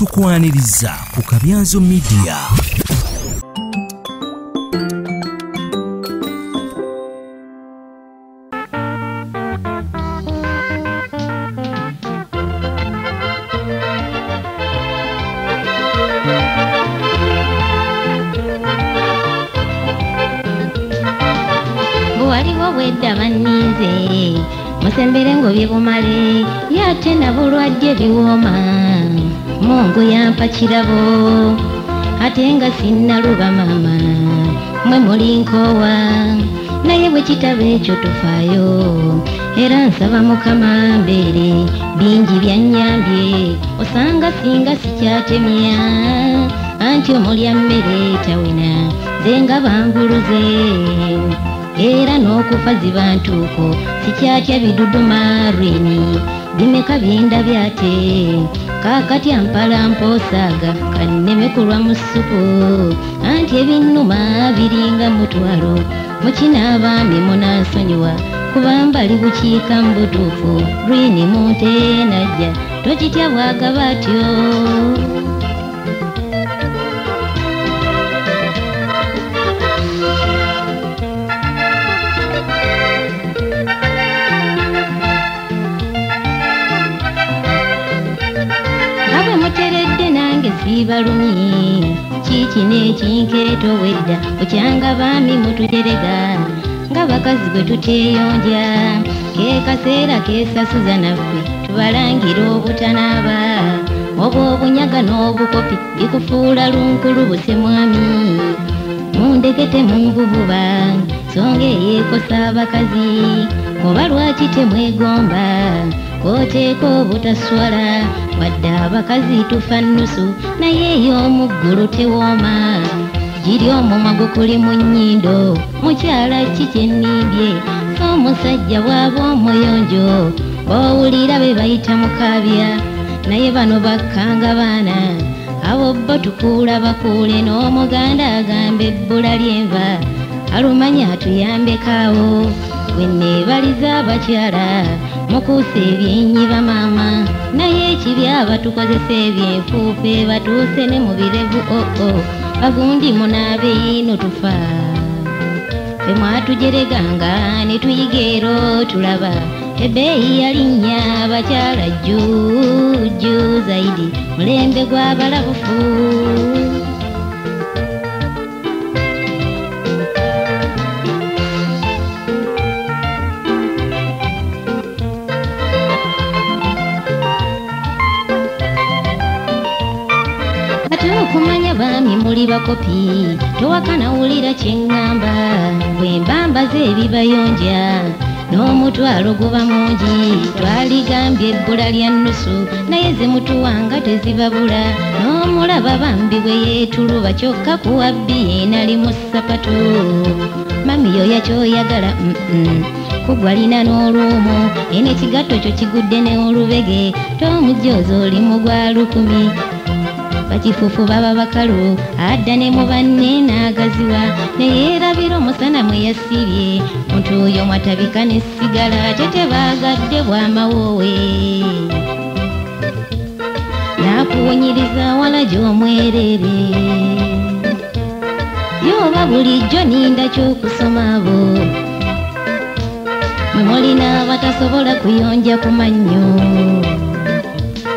tukwaniriza ku Kabyanzo Media. Waliwo wedda banninze musembere ngo byebumale yate na bulwadde biwoma Mungu yampa kirabo ate nga sinnaluba mama mwe mulinkowa naye bwe kitabo ekyo tufaayo era nsaba Mukama mbeere bingi byannyambye osanga singa sikyatemya anti omulya mmere tawina nze nga banguluze era n'okufa ziba ntuuko sikyatya biduduma rwini bimeka byenda byate kakati ampala mposaaga kanneme kulwa mu ssupu anti ebinnuma biringa mutwalo mukinaabambi munansonyiwa kuba mbali bukiika mu butuufu rwini munte najja tokitya bwagaba atyo Sibalumi kiki n'ekinkeeto wedda okyanga baami mututerega nga bakazi bwe tuteeyonja ke kaseera keesasuza naffe tubalangira obutanaaba obwo obunyaga n'obukopi bikufuula lunkulu buse mwami mundekete munvububa songa eyeekosa abakazi oba lwaki temwegomba koteeka obutaswala wadde abakazi tufa nnusu naye ey'omuggulu tewooma giri omumwa gukuli mu nnyindo mukyala kikyennimbye omusajja bw'aba omuyonjo owulira be bayita mukaabya naye bano bakkanga baana abo bo tukuula bakuule n'omuganda agamba ebbula lyenva alumanya atuyambekaawo bwe neebaliza abakyala mukuusa ebyenyi bamaama naye ekibi abatukozesa ebyenfuufe batuuse ne mu birevu bagundi munaabe yiino tufa ffe mwatujereganga ne tuyiga ero tulaba ebbeeyi yalinnya abakyala jjuujju zaidi mulembe gw'abalabufu okumanya baami muli bakopi towakanawulira kyeŋŋamba bwe mbambaza ebibayonja n'omutwalo guba mungi twaligambye ebbula lya nnusu naye zimutuwanga tezibabula n'omulaba bambi bwe yeetuluba kyokka kuwabbi yenali mu sapatu mamiyo yakyoyagala kugwalina n'oluumu ene ekigatto kyo kigudde ne olubege tomujjooza oli mu gwa 10 bakifufu baba bakalu adda ne mu banne n'agaziwa neyeerabira omusana mwe yasibye muntu oyo mwatabika n'essigala ate tebaagadde bw'amawoowe n'akuwunyiriza wala gy'omwerere yoba bulijjo ninda ky'okusoma abo mwe mulina abatasobola kuyonja ku mannyo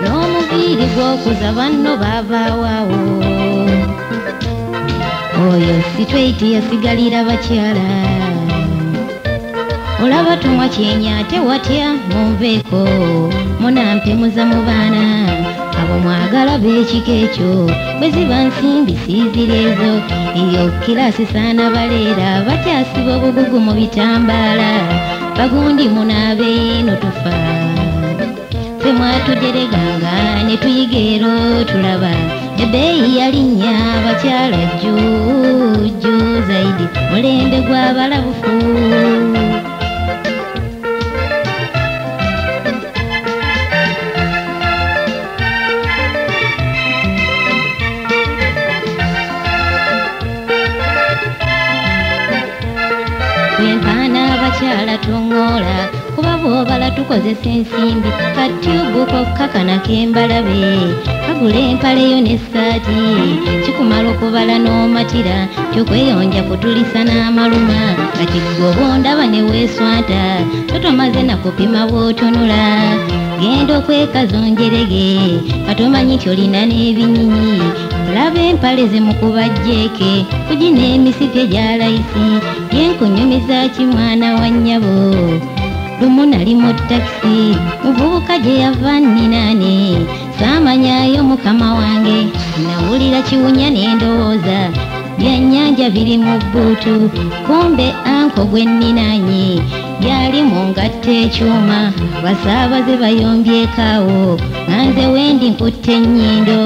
n'omuviiri gw'okuza banno baavaawawo oyo sitweiti yasigalira bakyala olaba tumwa kyenya ate watya munveeko munampemuza mu baana abo mwagala b'ekika ekyo bwe ziba nsimbi siizireezo eyo kirasi saana baleera bakyasiba obugugu mu bitambaala bagundi munaabe yiino tufa ffe mwatujereganga ne tuyiga ero tulaba ebbeeyi yalinnya abakyala jjuujju zaidi mulembe gw'abalabufu Wempaana abakyala tongoola kuba bw'obala tukozesa ensimbi katyubu kokka kana kembalabe kagula empale yo n'essaati kikumala okubala n'omatira kyokweyonja kutulisa n'amaluma kati ggwe obondaba ne weeswanta totomaze nakupima bw'otunula genda okwekazonjerege katomanyi kyolina n'ebinyinyi olaba empale zemukubajjeeke kugi n'emisipi egya layisi yenkunyumiza kimwana wa nnyabo lumu nali mu takisi muvubuka gye yava nninaane saamanyayo mukama wange nawulira kiwunya n'endowooza byannyanja biri mu bbuutu kumbe anko gwe nninaanye yali mu ngatta ekyuma basaabaze bayombyekaawo nganze wendi nkutte ennyindo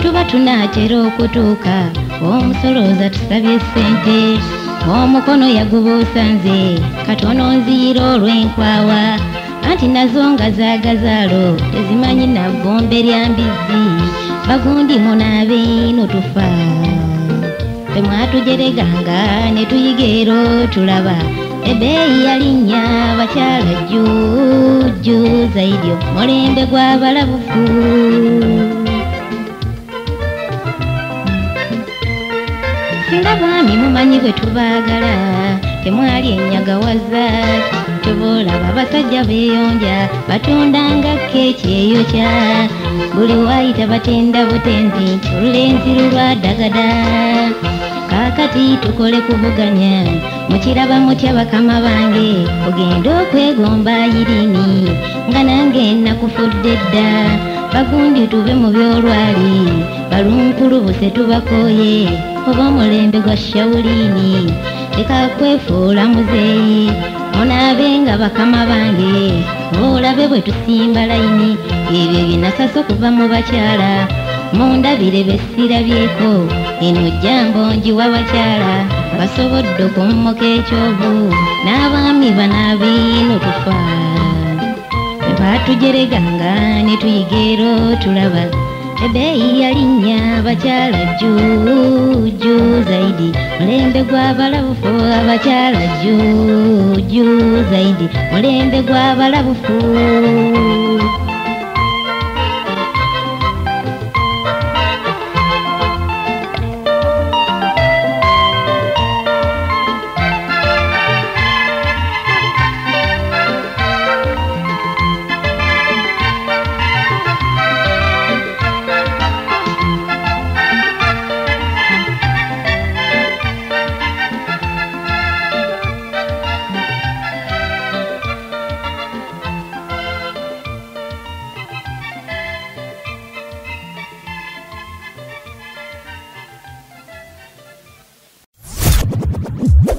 tuba tunaatera okutuuka omusolooza tusabye ssente omukono yagubuusa nze katono nziyira olw'enkwawa anti nazo nga zaagazaalo tezimanyi navvumbe lya mbizzi bagundi munaabeino tufa temwatujereganga ne tuyiga ero tulaba ebbeeyi yalinnya bakyala jjujju zaidi mulembe gw'abalabufu singa baami mumanyi bwe tubaagala temwali ennyagawaza tuboolaba abasajja beeyonja batundanga keeki eyokya buli waayita batenda butenzi nti olulenzi lulwadagada kaakati tukole kuvuganya mukiraba mutya bakama bange ogenda okwegomba yirini nga nange nakufudde dda bagundi tube mu byolwali balunkulubuse tubakooye oba omulembe gwa shawulini leka kwefuula muzeeyi munaabe nga bakama bange olabe bwe tusimba layini ebyo binasasa okuva mu bakyala mundabire bessirabyeko eno jambo njiwa bakyala basobodde okummoka ekyovu n'abaami banaabeino tufa batujereganga ne tuyiga ero tulaba ebbeeyi yalinnya bakyala jjujju zaidi mulembe gw'abalabufu abakyala jjujju zaidi mulembe gw'abalabufu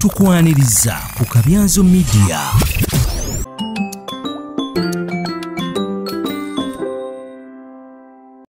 tukwaniriza ku Kabyanzo Media.